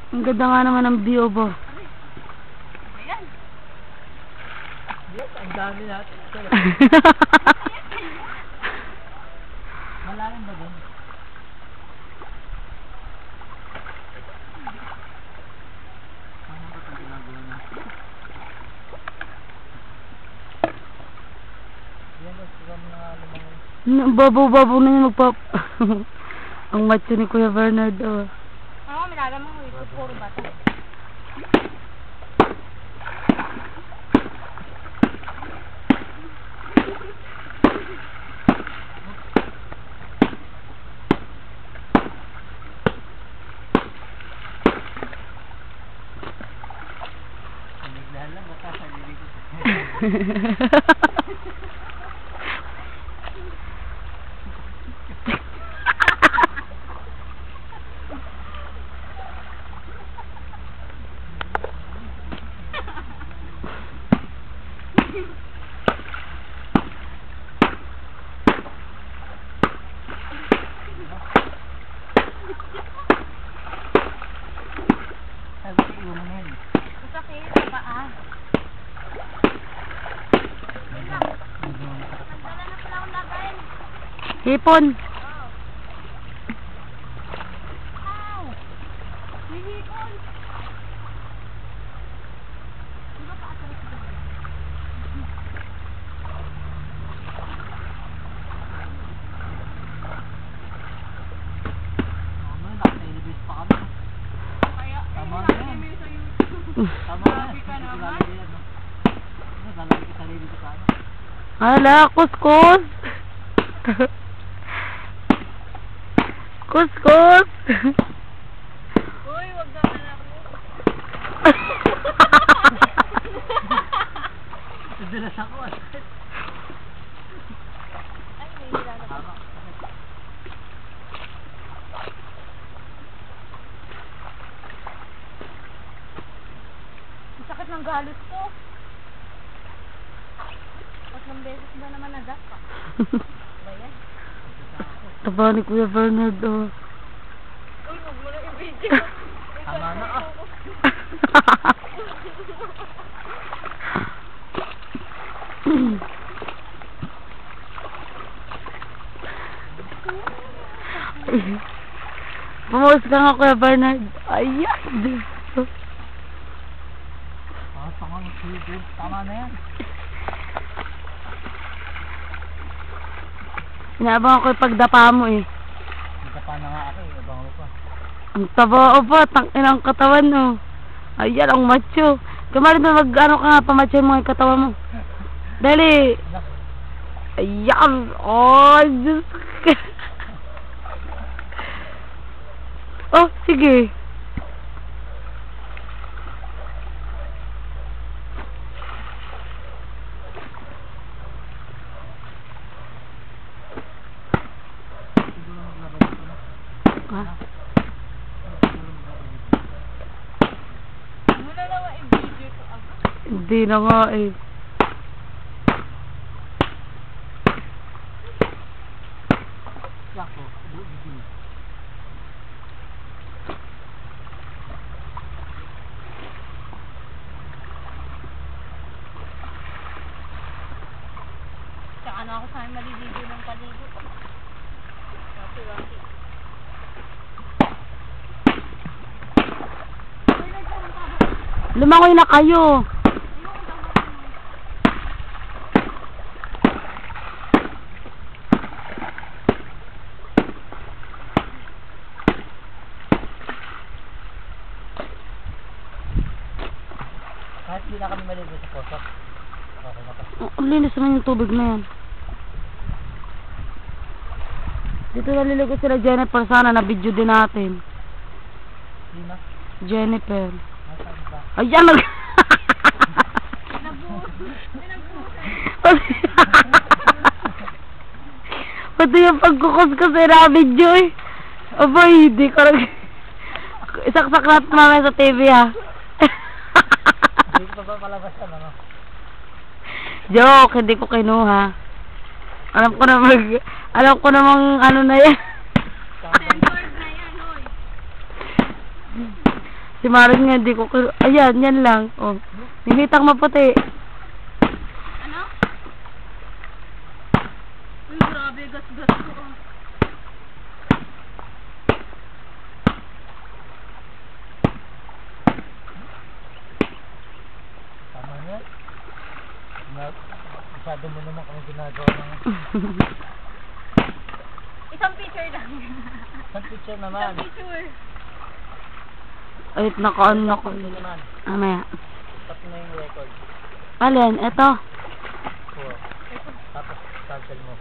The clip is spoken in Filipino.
Ang ganda nga naman ng view ba. Ayan. Yes, ang dami natin. Malalim ba dun? Ano ba itong ginagawa natin? Yan, gusto mo na lumang... Babo-babo na yung magpap... Ang macho ni Kuya Bernard, oh. Oo, minalaman mo ito. Puro bata. Naglalang, baka sa liligod. Sabi ko mo na yun. Masakit sa paa. Nagdala na pala akong lagay. Hipon. Ow! Hihipon! Di ba paatras ko? Ano, naka-elevate pa kami. Kaya, Tama na nilagay yan. mo yun sa YouTube. Tama na, Grabe ka hindi ko naman. lalagay yan, no? Ano, lalagay ko sarili ko sa ano? Hala, kuskus. Kuskus. Uy, wag naman ako. Nadalas ako, ah. Ay, may nilalagay. Tama. Ang sakit ng galos ko. 3 beses ba naman nadapa? Ba yan? Taba ni Kuya Bernard, oh. Uy, wag mo na i-video. Tama na, ah. Pumos ka nga, Kuya Bernard. Ayan. Ah, tama mo, sige. Tama na yan. Inaabang ako yung pagdapa mo, eh. Nagkapa na nga ako, eh. Abang ko pa. Ang taba, ba? Tangin katawan, oh. Ayan, ang macho. Kamarin na mag-ano ka nga, pamacho mo yung katawan mo. Dali. Ayan. Oh, Diyos ka. Oh, sige. Siguro maglabas ko na. Ha? Siguro maglabas ko. Ano na naman i-video ko ako? Hindi na nga, eh. Sako, bubili. Tsaka na ako sa akin maliligo ng paligo. Wati-wati. Uy, nagsahan ka ba? Lumangoy na kayo. Kahit hindi na kami maligo sa posok. Okay na pa. Ang linis naman yung tubig na yan. Dito naliligo sila Jennifer. Sana na-video din natin. Lima? Jennifer. Nasaan ba? Ayan, nag... Pati yung pagkukos ko sa na-video, eh. Aba, hindi ko lang... Isaksak natin mamaya sa TV, ha. Hindi ko pa ba palabas yan, ano? Joke, hindi ko kinuha. Alam ko namang ano na yan. Censored na yan, hoy. Si Marin nga, di ko ayan, yan lang. Oh. Ninitang maputi. Ano? Uy, grabe, gas-gas ko. Tama niya. Masyado mo naman kami ginagawa ng... Isang picture lang. Isang picture naman. Isang picture. Ay, naka-on na ko. Ito naman. Amaya. Tapos na yung record. Alin, eto. Oo. Tapos cancel mo.